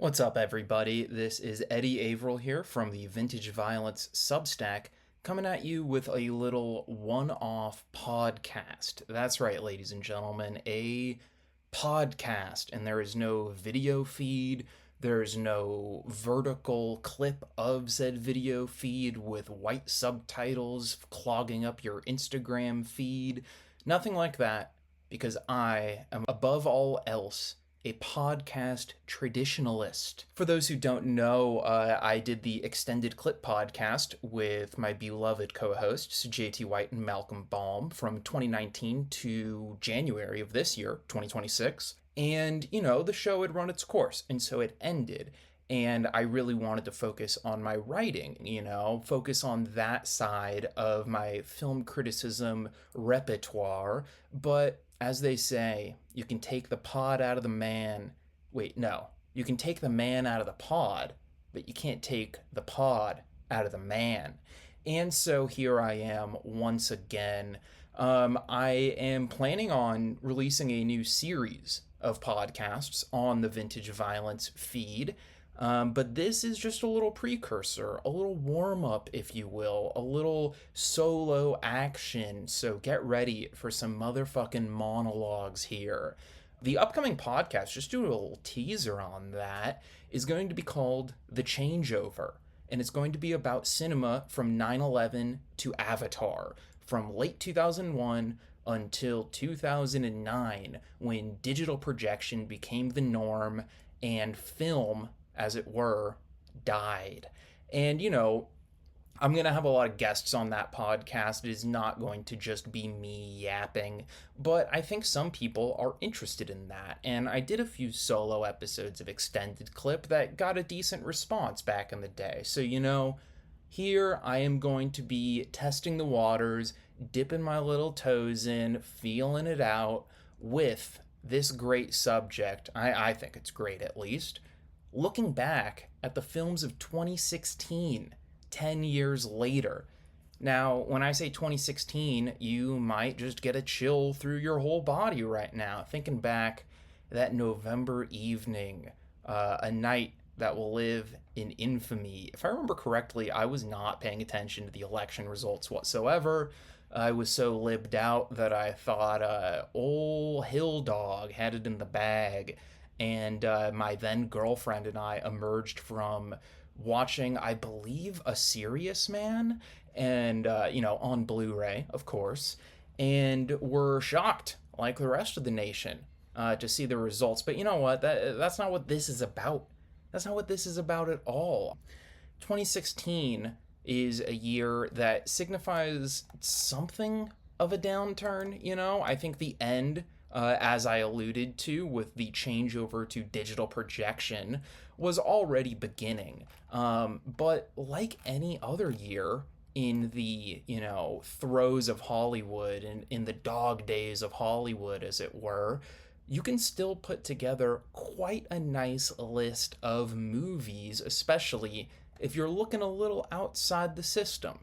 What's up, everybody? This is Eddie Averill here from the Vintage Violence Substack, coming at you with a little one off podcast. That's right, ladies and gentlemen, a podcast. And there is no video feed, there's no vertical clip of said video feed with white subtitles clogging up your Instagram feed. Nothing like that, because I am above all else a podcast traditionalist. For those who don't know, I did the extended clip podcast with my beloved co-hosts JT White and Malcolm Baum from 2019 to January of this year, 2026. And, the show had run its course, and so it ended. And I really wanted to focus on my writing, focus on that side of my film criticism repertoire. But as they say, you can take the pod out of the man. Wait, no. You can take the man out of the pod, but you can't take the pod out of the man. And so here I am once again. I am planning on releasing a new series of podcasts on the Vintage Violence feed. But this is just a little precursor, a little warm up, if you will, a little solo action. So get ready for some motherfucking monologues here. The upcoming podcast, just do a little teaser on that, is going to be called The Changeover. And it's going to be about cinema from 9/11 to Avatar, from late 2001 until 2009, when digital projection became the norm and film, as it were, died. And, I'm going to have a lot of guests on that podcast. It is not going to just be me yapping, but I think some people are interested in that. And I did a few solo episodes of Extended Clip that got a decent response back in the day. So, here I am going to be testing the waters, dipping my little toes in, feeling it out with this great subject. I think it's great, at least. Looking back at the films of 2016, 10 years later. Now, when I say 2016, you might just get a chill through your whole body right now, thinking back that November evening, a night that will live in infamy. If I remember correctly, I was not paying attention to the election results whatsoever. I was so libbed out that I thought old Hill Dog had it in the bag. And my then girlfriend and I emerged from watching, I believe, A Serious Man, and, on Blu-ray, of course, and were shocked, like the rest of the nation, to see the results. But you know what? That's not what this is about. That's not what this is about at all. 2016 is a year that signifies something of a downturn, I think the end, as I alluded to with the changeover to digital projection, was already beginning. But like any other year in the, throes of Hollywood and in the dog days of Hollywood, as it were, you can still put together quite a nice list of movies, especially if you're looking a little outside the system.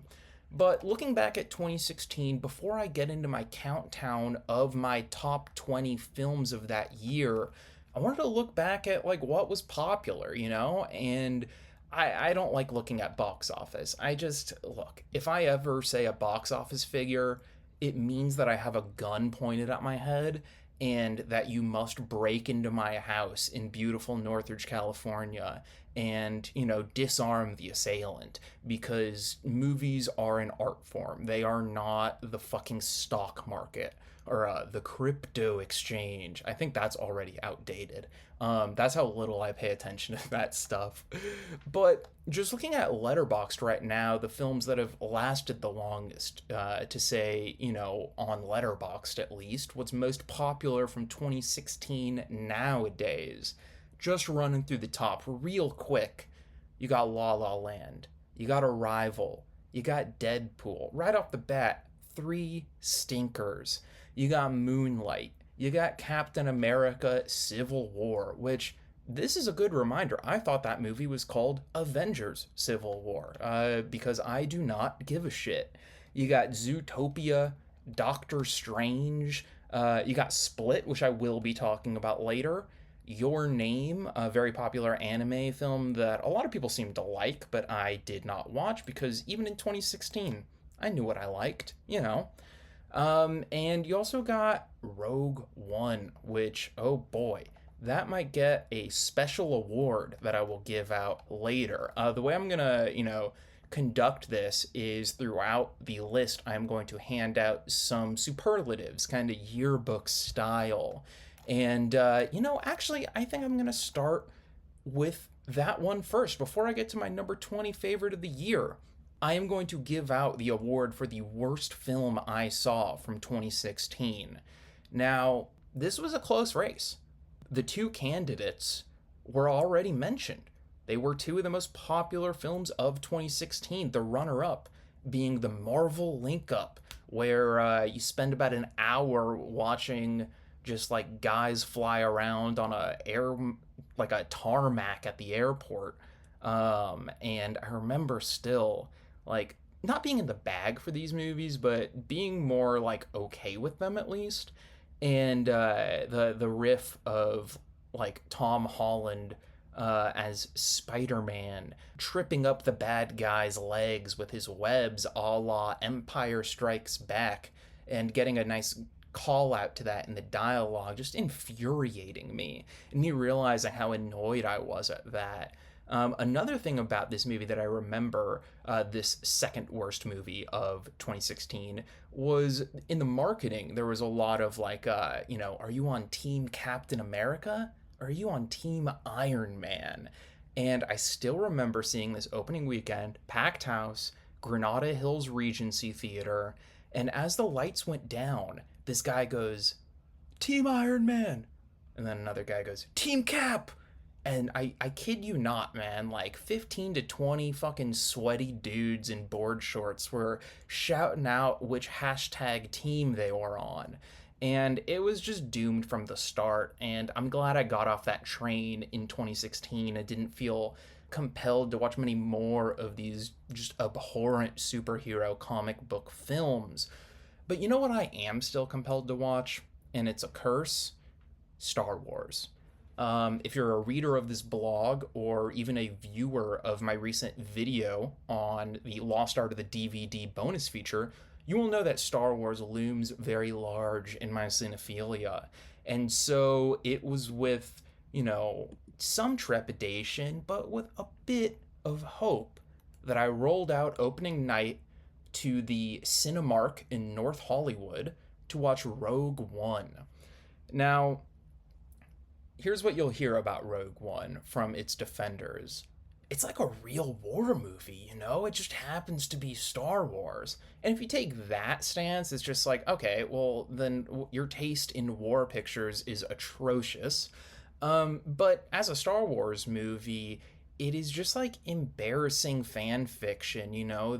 But looking back at 2016, before I get into my countdown of my top 20 films of that year, I wanted to look back at what was popular, and I don't like looking at box office. Look, if I ever say a box office figure, it means that I have a gun pointed at my head and that you must break into my house in beautiful Northridge, California and, disarm the assailant, because movies are an art form. They are not the fucking stock market or the crypto exchange. I think that's already outdated. That's how little I pay attention to that stuff. But just looking at Letterboxd right now, the films that have lasted the longest, to say, on Letterboxd at least, what's most popular from 2016 nowadays, just running through the top real quick. You got La La Land, you got Arrival, you got Deadpool. Right off the bat, three stinkers. You got Moonlight, you got Captain America Civil War, which, this is a good reminder. I thought that movie was called Avengers Civil War, because I do not give a shit. You got Zootopia, Doctor Strange, you got Split, which I will be talking about later, Your Name, a very popular anime film that a lot of people seem to like, but I did not watch because even in 2016, I knew what I liked. And you also got Rogue One, which, oh boy, that might get a special award that I will give out later. The way I'm gonna, conduct this is throughout the list, I'm going to hand out some superlatives, kind of yearbook style. And, actually, I think I'm gonna start with that one first. Before I get to my number 20 favorite of the year, I am going to give out the award for the worst film I saw from 2016. Now, this was a close race. The two candidates were already mentioned. They were two of the most popular films of 2016, the runner up being the Marvel Link Up, where you spend about an hour watching just like guys fly around on like a tarmac at the airport. And I remember still like not being in the bag for these movies, but being more like okay with them at least. And the riff of like Tom Holland as Spider-Man tripping up the bad guy's legs with his webs, a la Empire Strikes Back, and getting a nice call out to that in the dialogue, just infuriating me, and me realizing how annoyed I was at that. Another thing about this movie that I remember, this second worst movie of 2016, was in the marketing. There was a lot of like, are you on Team Captain America? Or are you on Team Iron Man? And I still remember seeing this opening weekend, packed house, Granada Hills Regency Theater, and as the lights went down, this guy goes, Team Iron Man. And then another guy goes, Team Cap. And I kid you not, man, like 15 to 20 fucking sweaty dudes in board shorts were shouting out which hashtag team they were on. And it was just doomed from the start. And I'm glad I got off that train in 2016. I didn't feel compelled to watch many more of these just abhorrent superhero comic book films. But you know what I am still compelled to watch? And it's a curse: Star Wars. If you're a reader of this blog or even a viewer of my recent video on the Lost Art of the DVD bonus feature, you will know that Star Wars looms very large in my cinephilia. And so it was with, some trepidation, but with a bit of hope that I rolled out opening night to the Cinemark in North Hollywood to watch Rogue One. Now, here's what you'll hear about Rogue One from its defenders. It's like a real war movie. It just happens to be Star Wars. And if you take that stance, it's just like, okay, well, then your taste in war pictures is atrocious. But as a Star Wars movie, it is just like embarrassing fan fiction.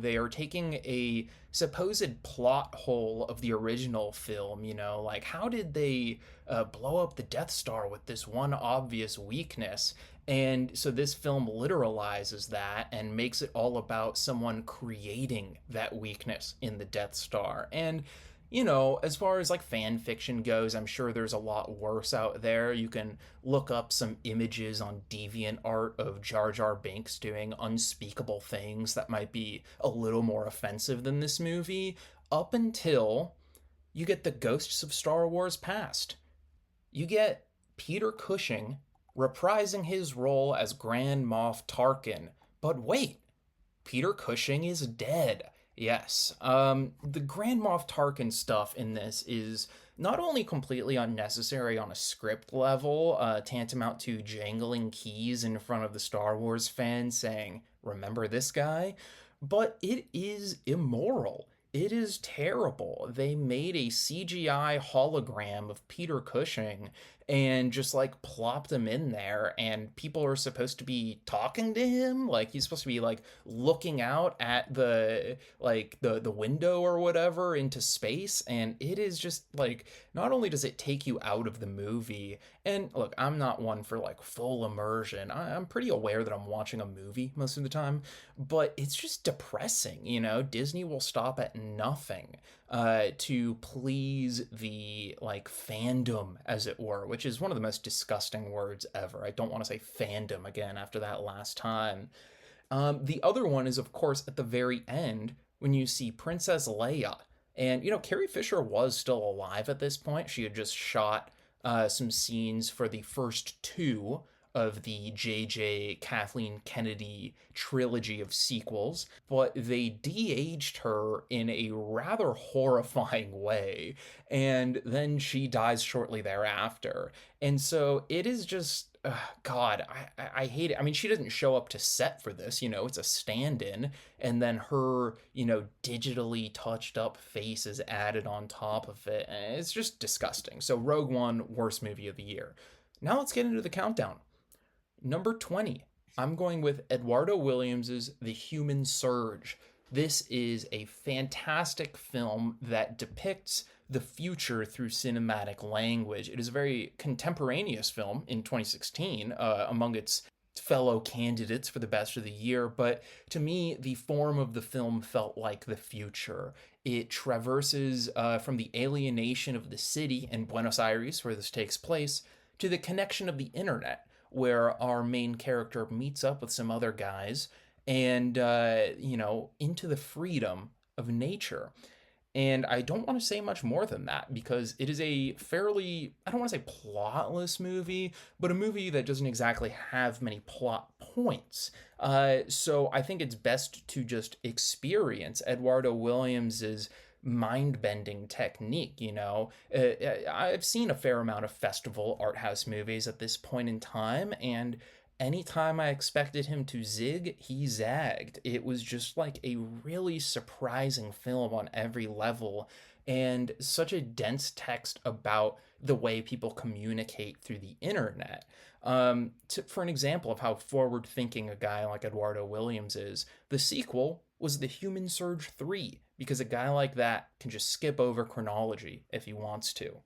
They are taking a supposed plot hole of the original film. Like how did they blow up the Death Star with this one obvious weakness? And so this film literalizes that and makes it all about someone creating that weakness in the Death Star. And as far as like fan fiction goes, I'm sure there's a lot worse out there. You can look up some images on DeviantArt of Jar Jar Binks doing unspeakable things that might be a little more offensive than this movie, up until you get the Ghosts of Star Wars Past. You get Peter Cushing reprising his role as Grand Moff Tarkin. But wait, Peter Cushing is dead. Yes. The Grand Moff Tarkin stuff in this is not only completely unnecessary on a script level, tantamount to jangling keys in front of the Star Wars fans saying, remember this guy? But it is immoral. It is terrible. They made a CGI hologram of Peter Cushing and just like plopped him in there, and people are supposed to be talking to him, like he's supposed to be like looking out at the window or whatever into space. And it is just like, not only does it take you out of the movie, and look, I'm not one for like full immersion. I'm pretty aware that I'm watching a movie most of the time, but it's just depressing. Disney will stop at nothing. to please the like fandom, as it were, which is one of the most disgusting words ever. I don't want to say fandom again after that last time. The other one is, of course, at the very end when you see Princess Leia. And, Carrie Fisher was still alive at this point. She had just shot some scenes for the first two of the J.J. Kathleen Kennedy trilogy of sequels, but they de-aged her in a rather horrifying way, and then she dies shortly thereafter. And so it is just God, I hate it. I mean, she doesn't show up to set for this, it's a stand in, and then her, digitally touched up face is added on top of it. And it's just disgusting. So, Rogue One, worst movie of the year. Now let's get into the countdown. Number 20, I'm going with Eduardo Williams's The Human Surge. This is a fantastic film that depicts the future through cinematic language. It is a very contemporaneous film in 2016 among its fellow candidates for the best of the year, but to me, the form of the film felt like the future. It traverses from the alienation of the city in Buenos Aires, where this takes place, to the connection of the internet, where our main character meets up with some other guys and, into the freedom of nature. And I don't want to say much more than that because it is a fairly, I don't want to say plotless movie, but a movie that doesn't exactly have many plot points. So I think it's best to just experience Eduardo Williams's mind-bending technique. I've seen a fair amount of festival art house movies at this point in time, and anytime I expected him to zig, he zagged. It was just like a really surprising film on every level, and such a dense text about the way people communicate through the internet. For an example of how forward thinking a guy like Eduardo Williams is, the sequel was The Human Surge 3, because a guy like that can just skip over chronology if he wants to.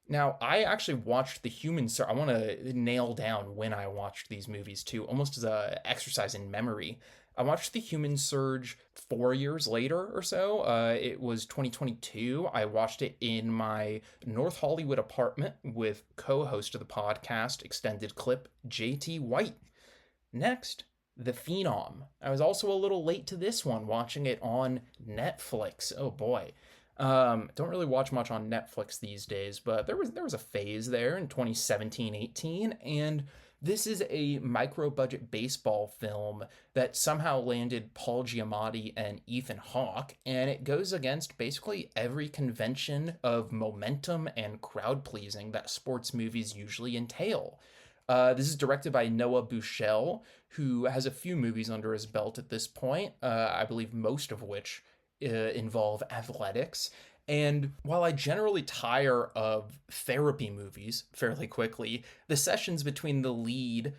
Now, I actually watched The Human Surge. I want to nail down when I watched these movies too, almost as a exercise in memory. I watched The Human Surge 4 years later or so. It was 2022. I watched it in my North Hollywood apartment with co-host of the podcast, Extended Clip, JT White. Next, The Phenom. I was also a little late to this one, watching it on Netflix. Oh boy. Don't really watch much on Netflix these days, but there was a phase there in 2017-18, and this is a micro-budget baseball film that somehow landed Paul Giamatti and Ethan Hawke, and it goes against basically every convention of momentum and crowd-pleasing that sports movies usually entail. This is directed by Noah Buchel, who has a few movies under his belt at this point, I believe most of which involve athletics. And while I generally tire of therapy movies fairly quickly, the sessions between the lead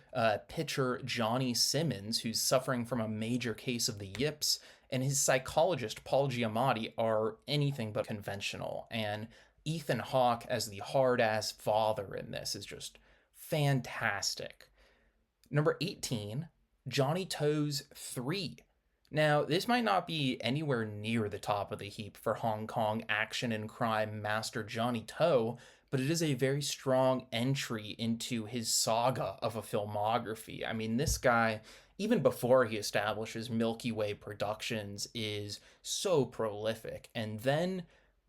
pitcher Johnny Simmons, who's suffering from a major case of the yips, and his psychologist Paul Giamatti are anything but conventional. And Ethan Hawke as the hard-ass father in this is just fantastic. Number 18, Johnny Toes 3. Now, this might not be anywhere near the top of the heap for Hong Kong action and crime master Johnny To, but it is a very strong entry into his saga of a filmography. I mean, this guy, even before he establishes Milky Way Productions, is so prolific. And then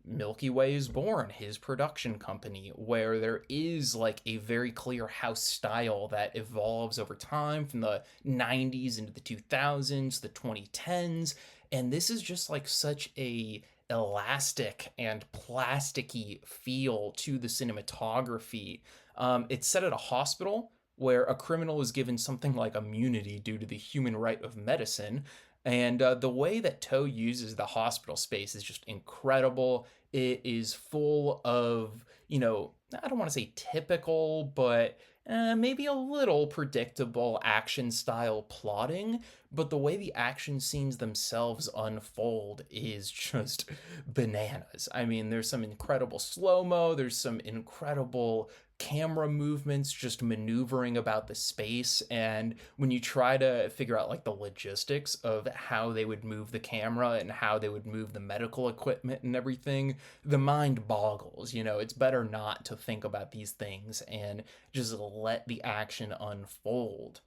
Milky Way is born, his production company, where there is like a very clear house style that evolves over time from the 90s into the 2000s, the 2010s, and this is just like such a elastic and plasticky feel to the cinematography. It's set at a hospital where a criminal is given something like immunity due to the human right of medicine, and the way that To uses the hospital space is just incredible. It is full of, I don't want to say typical, but maybe a little predictable action style plotting. But the way the action scenes themselves unfold is just bananas. I mean, there's some incredible slow mo, there's some incredible camera movements, just maneuvering about the space. And when you try to figure out like the logistics of how they would move the camera and how they would move the medical equipment and everything, the mind boggles. It's better not to think about these things and just let the action unfold.